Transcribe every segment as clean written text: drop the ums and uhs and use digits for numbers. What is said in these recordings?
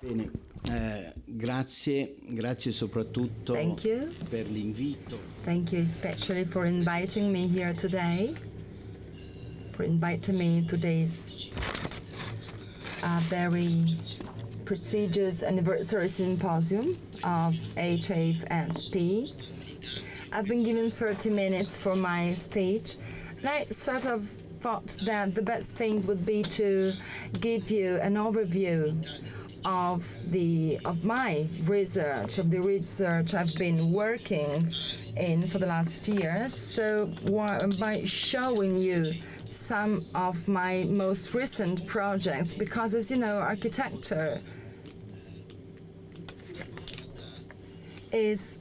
Bene, grazie soprattutto per l'invito. Thank you especially for inviting me here today, for inviting me to today's very prestigious anniversary symposium of HFSP. I've been given 30 minutes for my speech, and I sort of thought that the best thing would be to give you an overview of my research, of the research I've been working in for the last years. So by showing you some of my most recent projects, because as you know, architecture is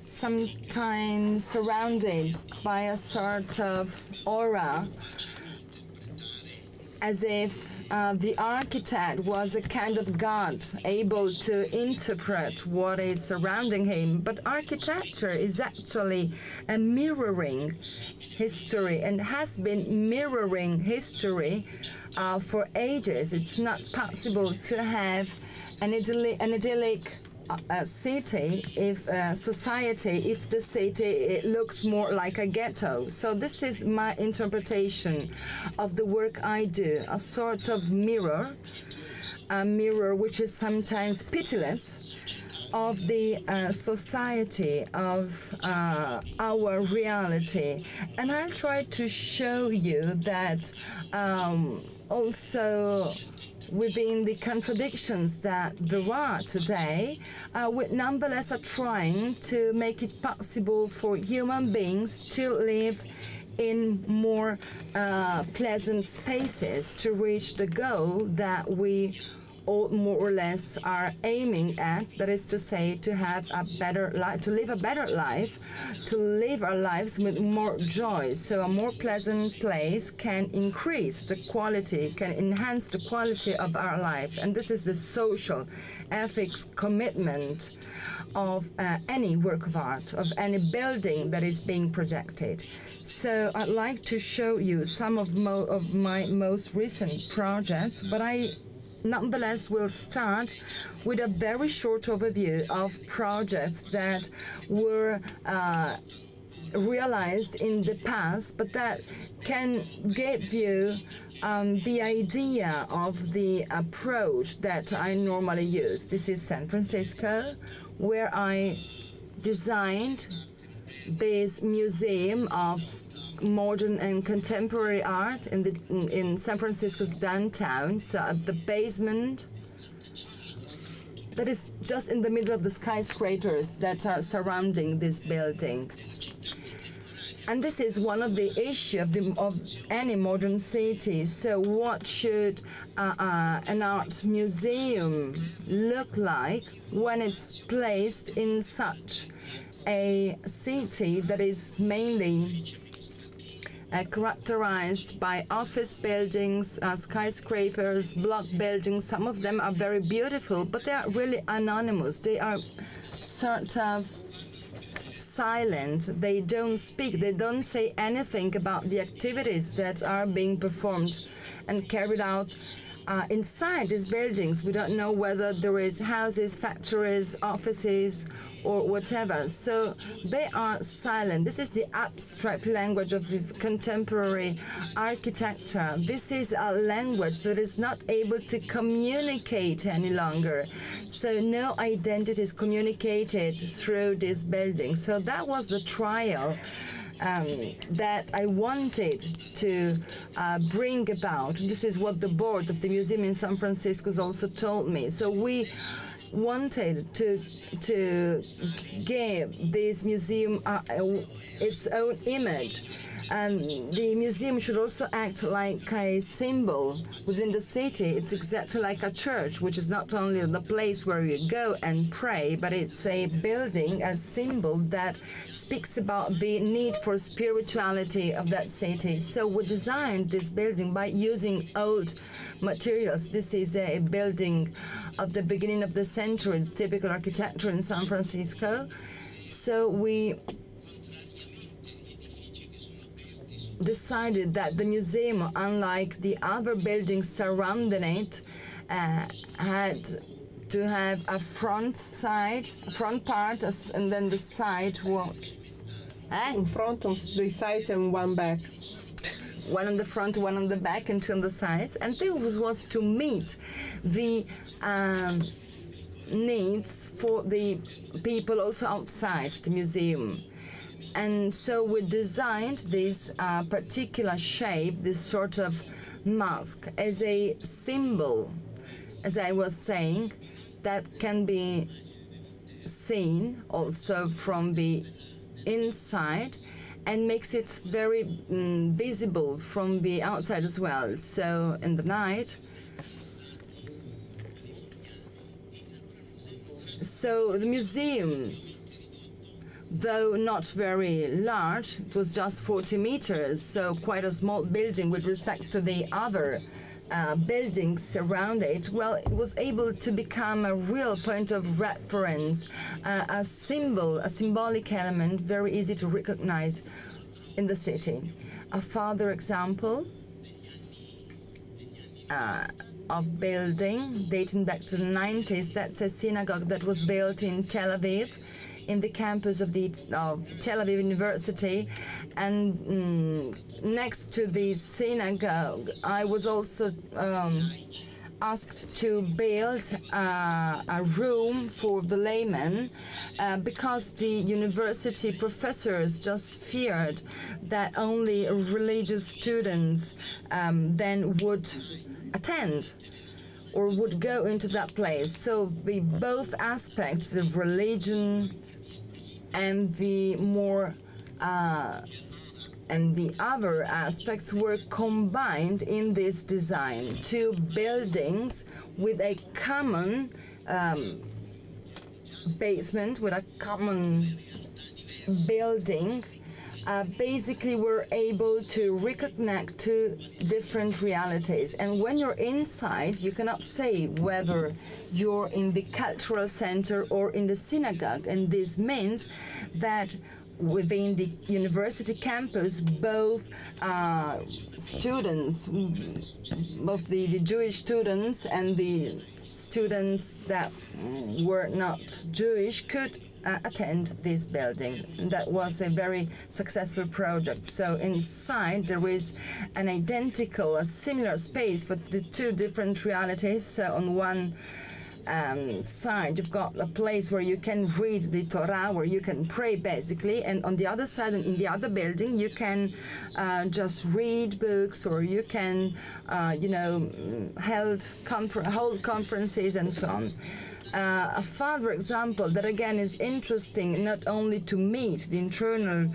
sometimes surrounded by a sort of aura, as if the architect was a kind of god able to interpret what is surrounding him. But architecture is actually a mirroring history and has been mirroring history for ages. It's not possible to have an idyllic city society if the city looks more like a ghetto. So this is my interpretation of the work I do, a sort of mirror, a mirror which is sometimes pitiless of the society, of our reality. And I'll try to show you that also within the contradictions that there are today, we nonetheless are trying to make it possible for human beings to live in more pleasant spaces, to reach the goal that we all more or less are aiming at, that is to say, to have a better life, to live a better life, to live our lives with more joy. So a more pleasant place can increase the quality, can enhance the quality of our life. And this is the social ethics commitment of any work of art, of any building that is being projected. So I'd like to show you some of my most recent projects, but I nonetheless will start with a very short overview of projects that were realized in the past, but that can give you the idea of the approach that I normally use. This is San Francisco, where I designed this museum of modern and contemporary art in San Francisco's downtown. So at the basement, that is just in the middle of the skyscrapers that are surrounding this building. And this is one of the issues of any modern city. So what should an art museum look like when it's placed in such a city that is mainly characterized by office buildings, skyscrapers, block buildings? Some of them are very beautiful, but they are really anonymous. They are sort of silent. They don't speak. They don't say anything about the activities that are being performed and carried out inside these buildings. We don't know whether there is houses, factories, offices, or whatever. So they are silent. This is the abstract language of the contemporary architecture. This is a language that is not able to communicate any longer. So no identity is communicated through this building. So that was the trial that I wanted to bring about. This is what the board of the museum in San Francisco also told me. So we wanted to give this museum its own image. The museum should also act like a symbol within the city. It's exactly like a church, which is not only the place where you go and pray, but it's a building, a symbol that speaks about the need for spirituality of that city. So we designed this building by using old materials. This is a building of the beginning of the century, typical architecture in San Francisco. So we decided that the museum, unlike the other buildings surrounding it, had to have a front part, and then the side was... In front, on the sides, and one back. One on the front, one on the back, and two on the sides. And this was to meet the needs for the people also outside the museum. And so we designed this particular shape, this sort of mask, as a symbol, as I was saying, that can be seen also from the inside and makes it very visible from the outside as well. So in the night, so the museum, though not very large, it was just 40 meters, so quite a small building with respect to the other buildings around it. Well, it was able to become a real point of reference, a symbol, a symbolic element, very easy to recognize in the city. A further example of building dating back to the 90s, that's a synagogue that was built in Tel Aviv, in the campus of the Tel Aviv University. And next to the synagogue, I was also asked to build a room for the laymen because the university professors just feared that only religious students then would attend or would go into that place. So the both aspects of religion and the more and the other aspects were combined in this design. Two buildings with a common basement, with a common building, basically were able to reconnect to different realities. And when you're inside, you cannot say whether you're in the cultural center or in the synagogue. And this means that within the university campus, both students, both the Jewish students and the students that were not Jewish could attend this building. That was a very successful project. So inside there is an identical, a similar space for the two different realities. So on one side you've got a place where you can read the Torah, where you can pray basically, and on the other side, in the other building, you can just read books, or you can hold conferences and so on. A further example that again is interesting, not only to meet the internal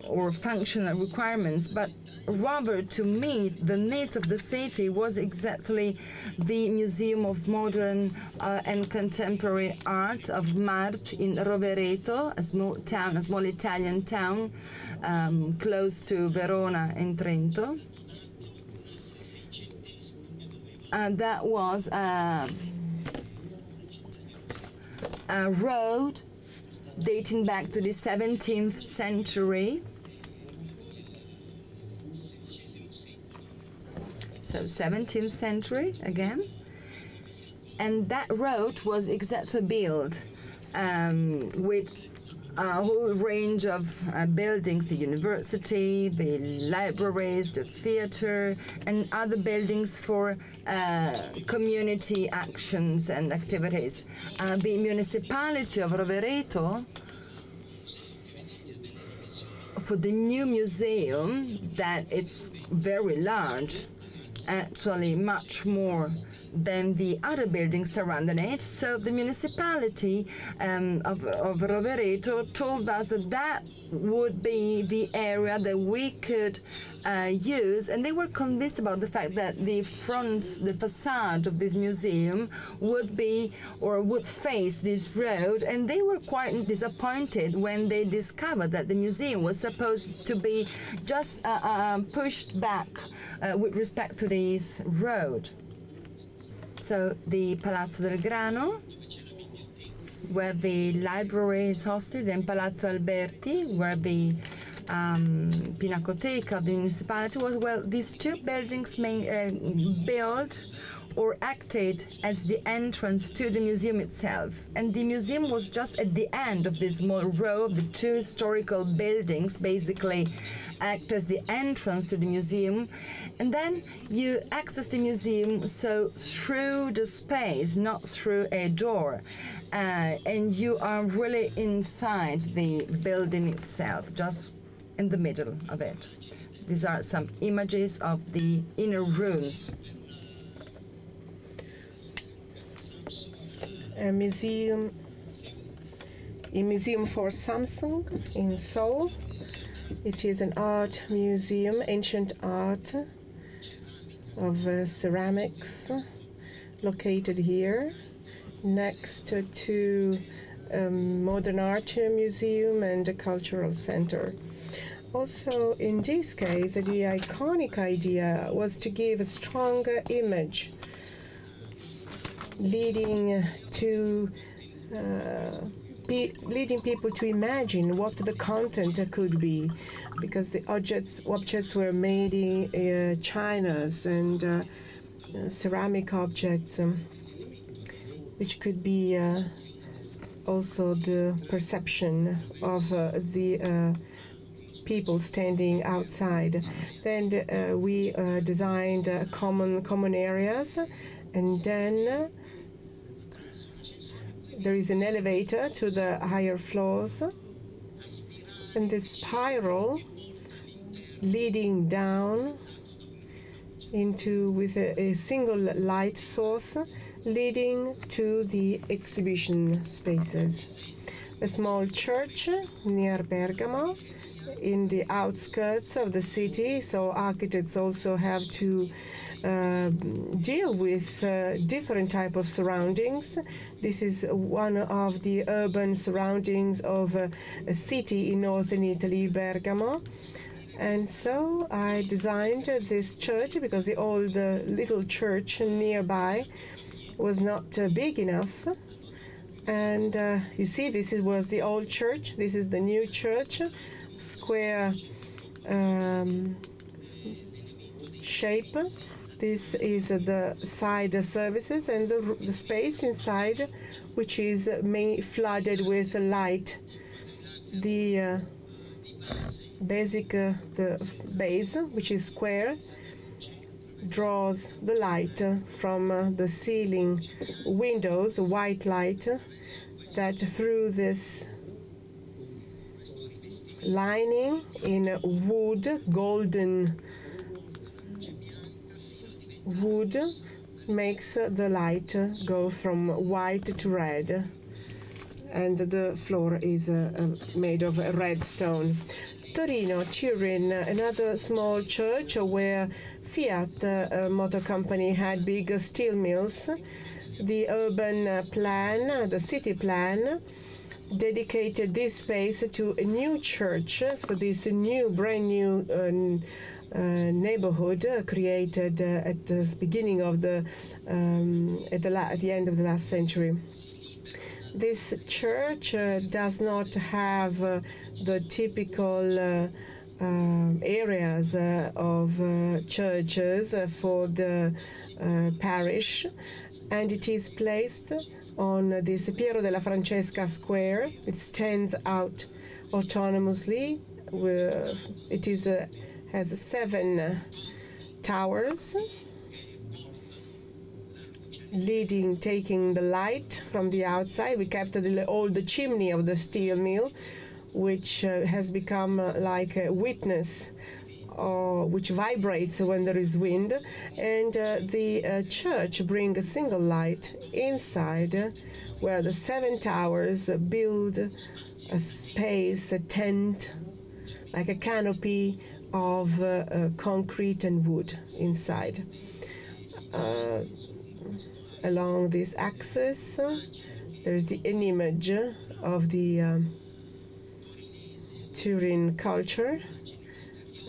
or functional requirements, but rather to meet the needs of the city, was exactly the Museum of Modern and Contemporary Art of Mart in Rovereto, a small town, a small Italian town close to Verona in Trento. And that was a road dating back to the 17th century. So 17th century again. And that road was exactly built with a whole range of buildings, the university, the libraries, the theater, and other buildings for community actions and activities. The municipality of Rovereto, for the new museum, that it's very large, actually much more than the other buildings surrounding it. So the municipality of Rovereto told us that that would be the area that we could use, and they were convinced about the fact that the facade of this museum would be or would face this road, and they were quite disappointed when they discovered that the museum was supposed to be just pushed back with respect to this road. So the Palazzo del Grano, where the library is hosted, and Palazzo Alberti, where the Pinacoteca of the municipality was. Well, these two buildings built or acted as the entrance to the museum itself. And the museum was just at the end of this small row of the two historical buildings, basically act as the entrance to the museum. And then you access the museum so through the space, not through a door. And you are really inside the building itself, just in the middle of it. These are some images of the inner rooms. A museum for Samsung in Seoul. It is an art museum, ancient art of ceramics, located here next to a modern art museum and a cultural center. Also, in this case, the iconic idea was to give a stronger image, leading people to imagine what the content could be, because the objects were made in chinas and ceramic objects, which could be also the perception of the people standing outside. Then we designed common areas, and then there is an elevator to the higher floors, and this spiral leading down into with a single light source leading to the exhibition spaces. A small church near Bergamo in the outskirts of the city, so architects also have to deal with different type of surroundings. This is one of the urban surroundings of a city in northern Italy, Bergamo. And so I designed this church because the old little church nearby was not big enough. And you see, this was the old church. This is the new church, square shape. This is the side services and the space inside, which is flooded with light. The the base, which is square, draws the light from the ceiling windows, white light, that through this lining in wood, golden wood, makes the light go from white to red, and the floor is made of red stone. Torino, Turin, another small church where Fiat Motor Company had big steel mills. The urban plan, the city plan, dedicated this space to a new church for this brand new neighborhood created at the beginning of at the end of the last century. This church does not have the typical areas of churches for the parish, and it is placed on this Piero della Francesca Square. It stands out autonomously. It has 7 towers, taking the light from the outside. We kept the old chimney of the steel mill, which has become like a witness, which vibrates when there is wind. And the church brings a single light inside, where the 7 towers build a space, a tent, like a canopy of concrete and wood inside. Along this axis, there's an image of the Turin culture,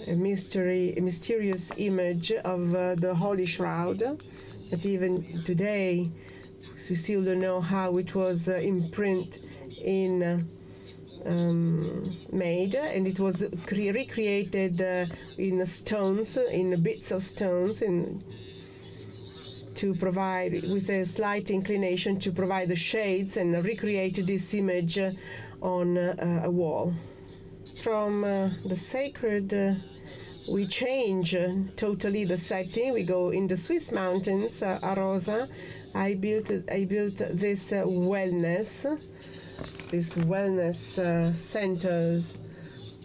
a mysterious image of the Holy Shroud, that even today we still don't know how it was made, and it was recreated in stones, in bits of stones, to provide, with a slight inclination, to provide the shades and recreate this image on a wall. From the sacred, we change totally the setting. We go in the Swiss mountains, Arosa. I built this wellness centers,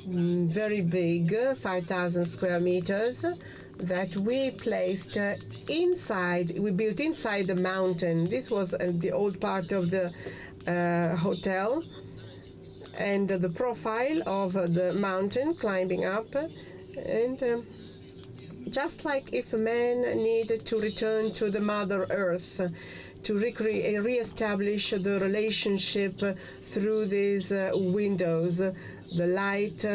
very big, 5,000 square meters, that we placed inside. We built inside the mountain. This was the old part of the hotel, and the profile of the mountain climbing up, and just like if a man needed to return to the Mother Earth, to re-establish the relationship through these windows, the light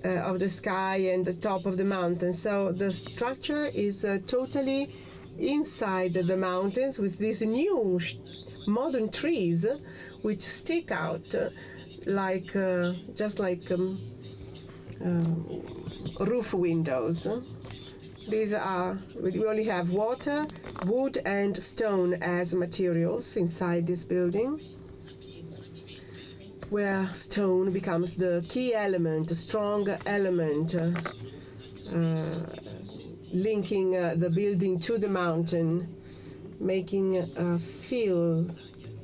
of the sky and the top of the mountain. So the structure is totally inside the mountains, with these new modern trees which stick out like just like roof windows. These are, we only have water, wood and stone as materials inside this building, where stone becomes the key element, a strong element, linking the building to the mountain, making feel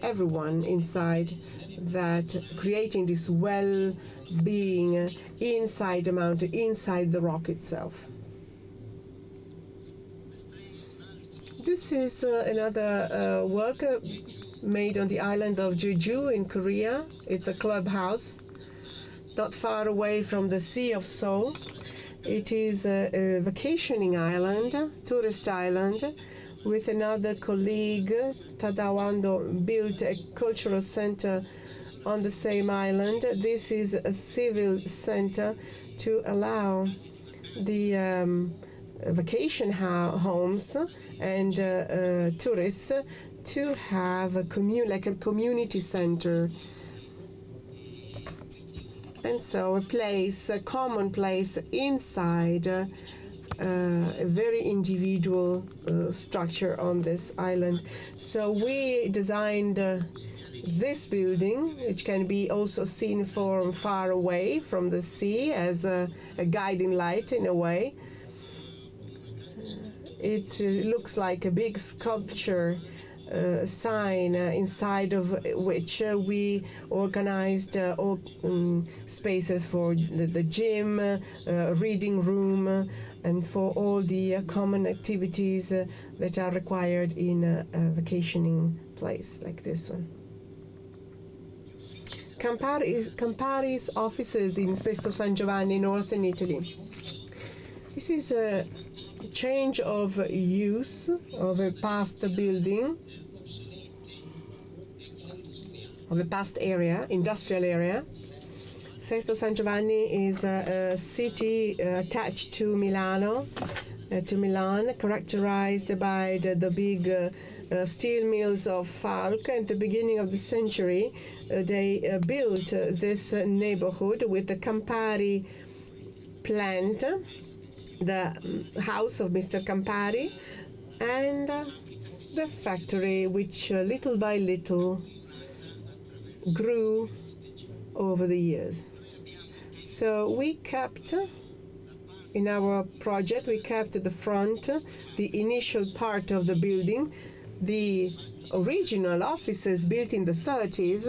everyone inside that, creating this well-being inside the mountain, inside the rock itself. This is another work made on the island of Jeju in Korea. It's a clubhouse not far away from the Sea of Seoul. It is a vacationing island, tourist island. With another colleague, Tadawando, built a cultural center on the same island. This is a civil center to allow the vacation homes and tourists to have a community center, and so a common place inside a very individual structure on this island. So we designed this building, which can be also seen from far away from the sea as a guiding light in a way. It looks like a big sculpture sign inside of which we organized spaces for the gym, reading room, and for all the common activities that are required in a vacationing place like this one. Campari's offices in Sesto San Giovanni, northern Italy. This is a change of use of a past building, of a past area, industrial area. Sesto San Giovanni is a city attached to Milan, characterized by the big steel mills of Falk. At the beginning of the century, they built this neighborhood with the Campari plant, the house of Mr. Campari, and the factory, which little by little grew over the years. So we kept, in our project, we kept the front, the initial part of the building, the original offices built in the 30s,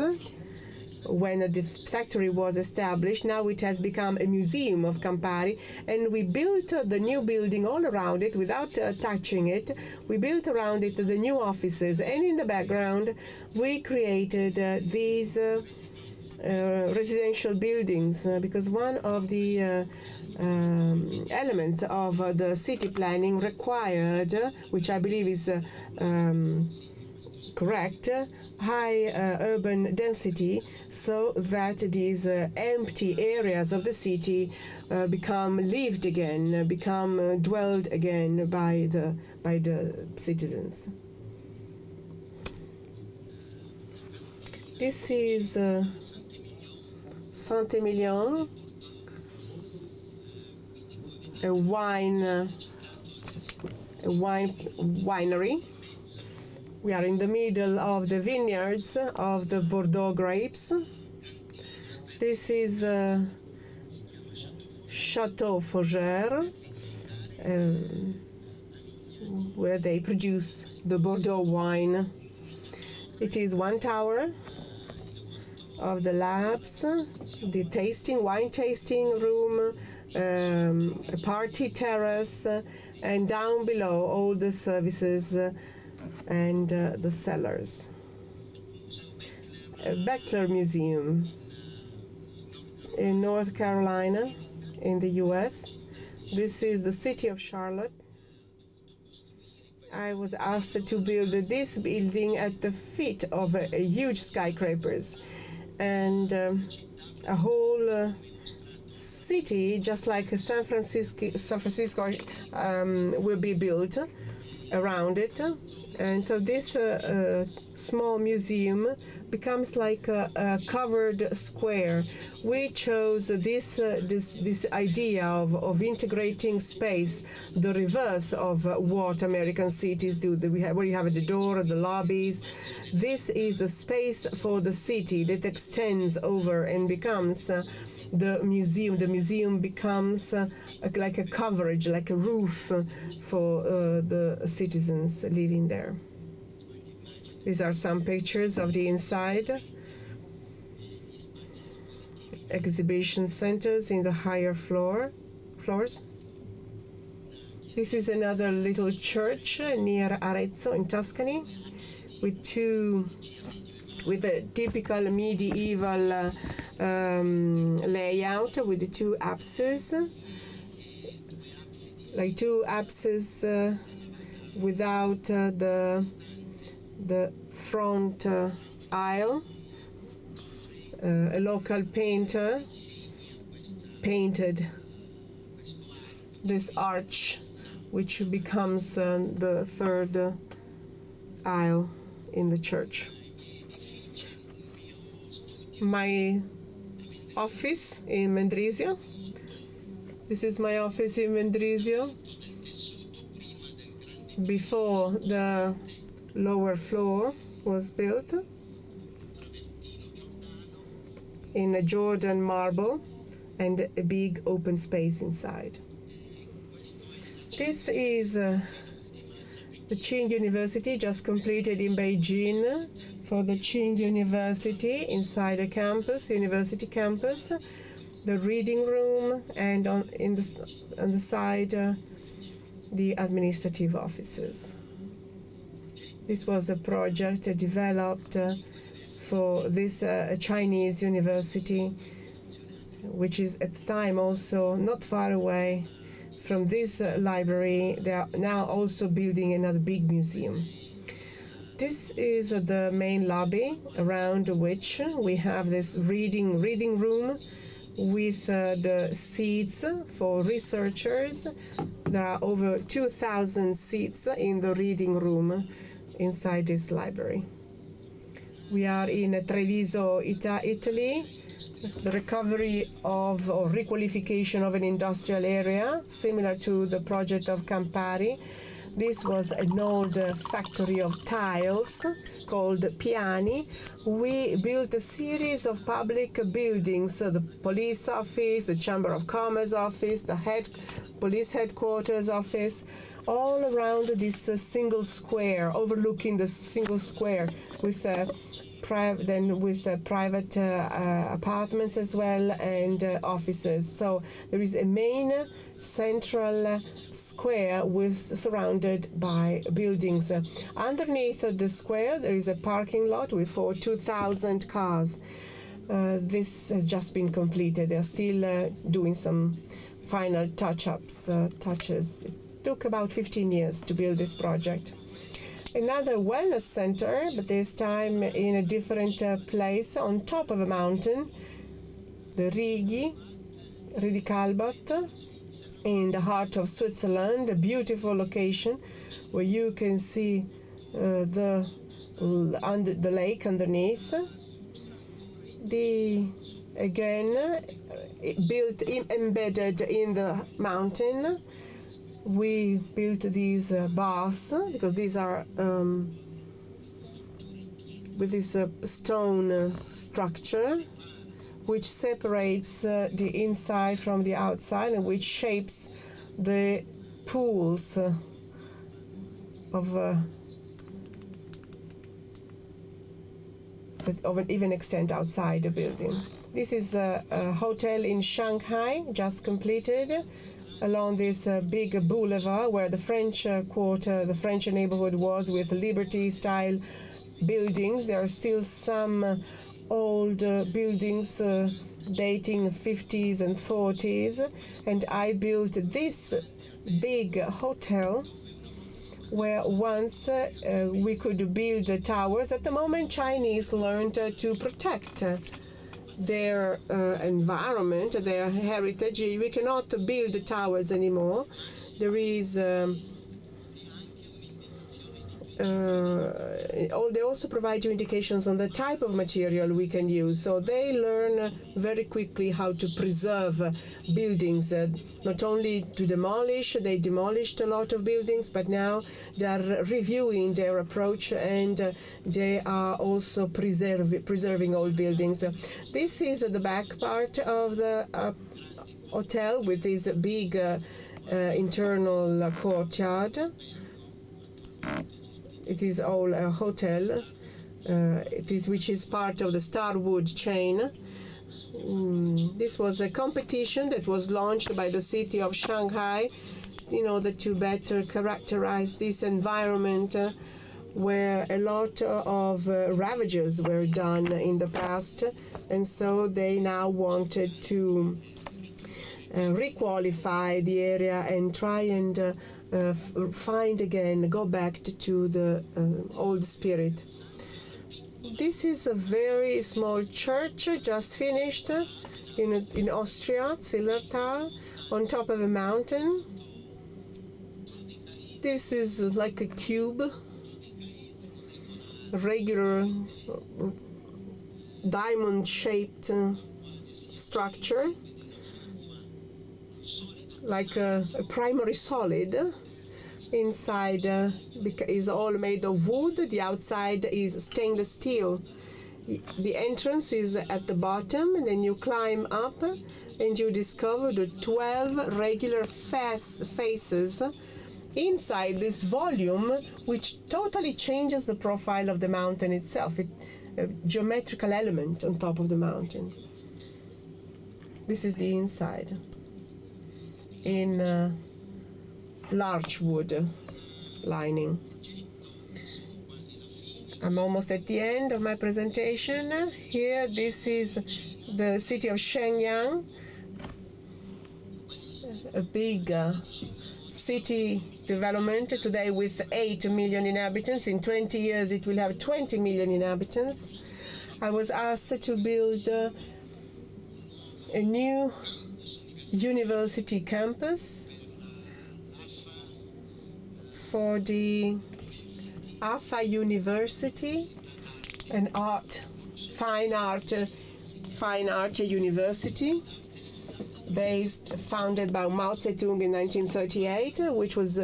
when the factory was established. Now it has become a museum of Campari, and we built the new building all around it without touching it. We built around it the new offices, and in the background we created these residential buildings, because one of the elements of the city planning required, which I believe is correct, high urban density, so that these empty areas of the city become lived again, become dwelled again by the citizens. This is Saint-Emilion, a winery. We are in the middle of the vineyards of the Bordeaux grapes. This is Chateau Fougère, where they produce the Bordeaux wine. It is one tower of the labs, the wine tasting room, a party terrace, and down below all the services and the cellars. A Beckler Museum in North Carolina in the US. This is the city of Charlotte. I was asked to build this building at the feet of a huge skyscrapers, and a whole city, just like San Francisco, will be built around it. And so this small museum becomes like a covered square. We chose this idea of integrating space, the reverse of what American cities do. Where you have the door, the lobbies. This is the space for the city that extends over and becomes the museum. The museum becomes like a coverage, like a roof for the citizens living there. These are some pictures of the inside. Exhibition centers in the higher floors. This is another little church near Arezzo in Tuscany, with a typical medieval layout with the two apses, like two apses without the front aisle. A local painter painted this arch, which becomes the third aisle in the church. My office in Mendrisio. This is my office in Mendrisio. Before the lower floor was built in a Jordan marble and a big open space inside. This is the Qing University, just completed in Beijing, for the Qing University inside a campus, university campus, the reading room, and on the side the administrative offices. This was a project developed for this Chinese university, which is at the time also not far away from this library. They are now also building another big museum. This is the main lobby, around which we have this reading room with the seats for researchers. There are over 2,000 seats in the reading room inside this library. We are in Treviso, Italy. The recovery of or requalification of an industrial area, similar to the project of Campari. This was an old factory of tiles called Piani. We built a series of public buildings, the police office, the Chamber of Commerce office, the police headquarters office, all around this single square, overlooking the single square, with private apartments as well, and offices. So there is a main central square surrounded by buildings. Underneath the square there is a parking lot for 2,000 cars. This has just been completed. They're still doing some final touches. It took about 15 years to build this project. Another wellness center, but this time in a different place on top of a mountain, the Rigi Calbot, in the heart of Switzerland, a beautiful location where you can see the lake underneath. Embedded in the mountain. We built these baths because these are with this stone structure, which separates the inside from the outside and which shapes the pools of an even extent outside the building. This is a hotel in Shanghai, just completed, along this big boulevard where the French quarter, the French neighborhood was, with Liberty-style buildings. There are still some old buildings dating 50s and 40s, and I built this big hotel where once we could build the towers. At the moment, Chinese learned to protect their environment, their heritage. We cannot build the towers anymore. There is they also provide you indications on the type of material we can use. So they learn very quickly how to preserve buildings, not only to demolish. They demolished a lot of buildings, but now they are reviewing their approach, and they are also preserving old buildings. This is the back part of the hotel with this big internal courtyard. It is all a hotel, which is part of the Starwood chain. This was a competition that was launched by the city of Shanghai in order to better characterize this environment where a lot of ravages were done in the past, and so they now wanted to requalify the area and try and find again, go back to the old spirit. This is a very small church just finished in Austria, Zillertal, on top of a mountain. This is like a cube, a regular diamond-shaped structure, like a primary solid. Inside is all made of wood. The outside is stainless steel. The entrance is at the bottom, and then you climb up and you discover the 12 regular faces inside this volume, which totally changes the profile of the mountain itself. A geometrical element on top of the mountain. This is the inside in larch wood lining. I'm almost at the end of my presentation. Here, this is the city of Shenyang, a big city development today with 8 million inhabitants. In 20 years, it will have 20 million inhabitants. I was asked to build a new university campus for the AFA University, an fine art university founded by Mao Zedong in 1938, which was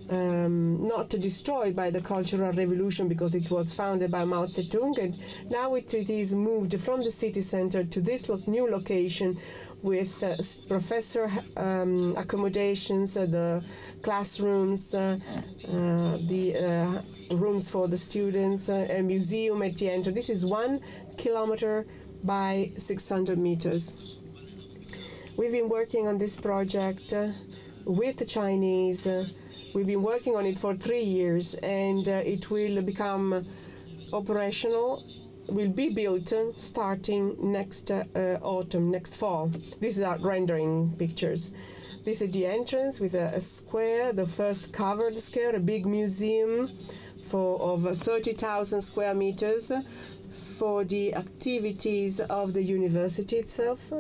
not destroyed by the Cultural Revolution because it was founded by Mao Zedong, and now it is moved from the city center to this new location with professor accommodations, the classrooms, the rooms for the students, a museum at the end. This is 1 kilometer by 600 meters. We've been working on this project with the Chinese. We've been working on it for 3 years, and it will become operational, will be built starting next autumn, next fall. These are rendering pictures. This is the entrance with a square, the first covered square, a big museum of 30,000 square meters for the activities of the university itself.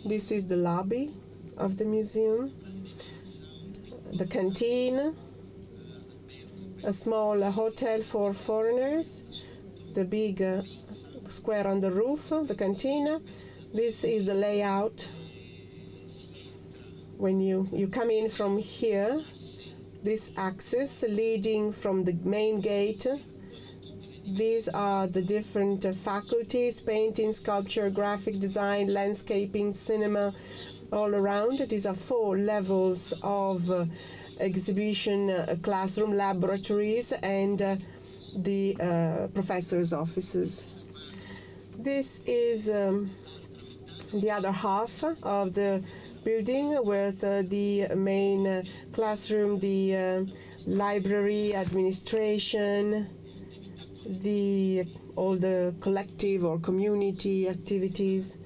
This is the lobby of the museum, the canteen, a small hotel for foreigners, the big square on the roof, the canteen. This is the layout. When you come in from here, this axis leading from the main gate. These are the different faculties: painting, sculpture, graphic design, landscaping, cinema, all around. These are 4 levels of exhibition, classroom, laboratories, and the professors' offices. This is the other half of the building with the main classroom, the library, administration, all the collective or community activities,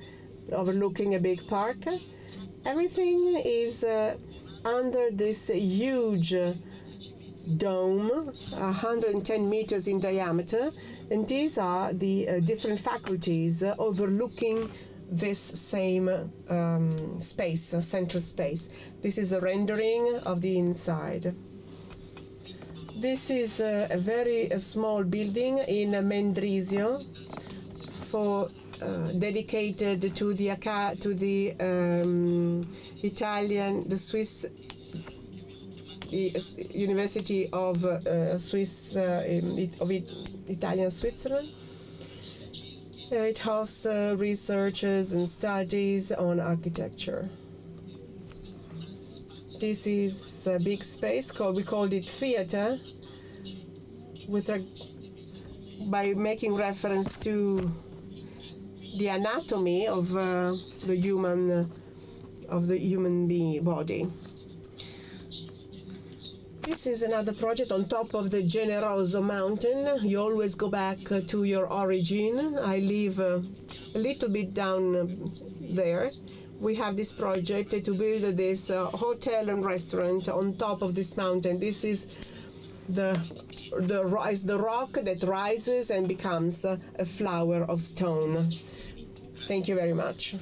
overlooking a big park. Everything is under this huge dome, 110 meters in diameter, and these are the different faculties overlooking this same space, central space. This is a rendering of the inside. This is a very small building in Mendrisio, dedicated to the Swiss University of Italian Switzerland. It hosts researches and studies on architecture. This is a big space we called it theater, by making reference to the anatomy of the human being body. This is another project on top of the Generoso mountain. You always go back to your origin. I live a little bit down there. We have this project to build this hotel and restaurant on top of this mountain. This is the rock that rises and becomes a flower of stone. Thank you very much.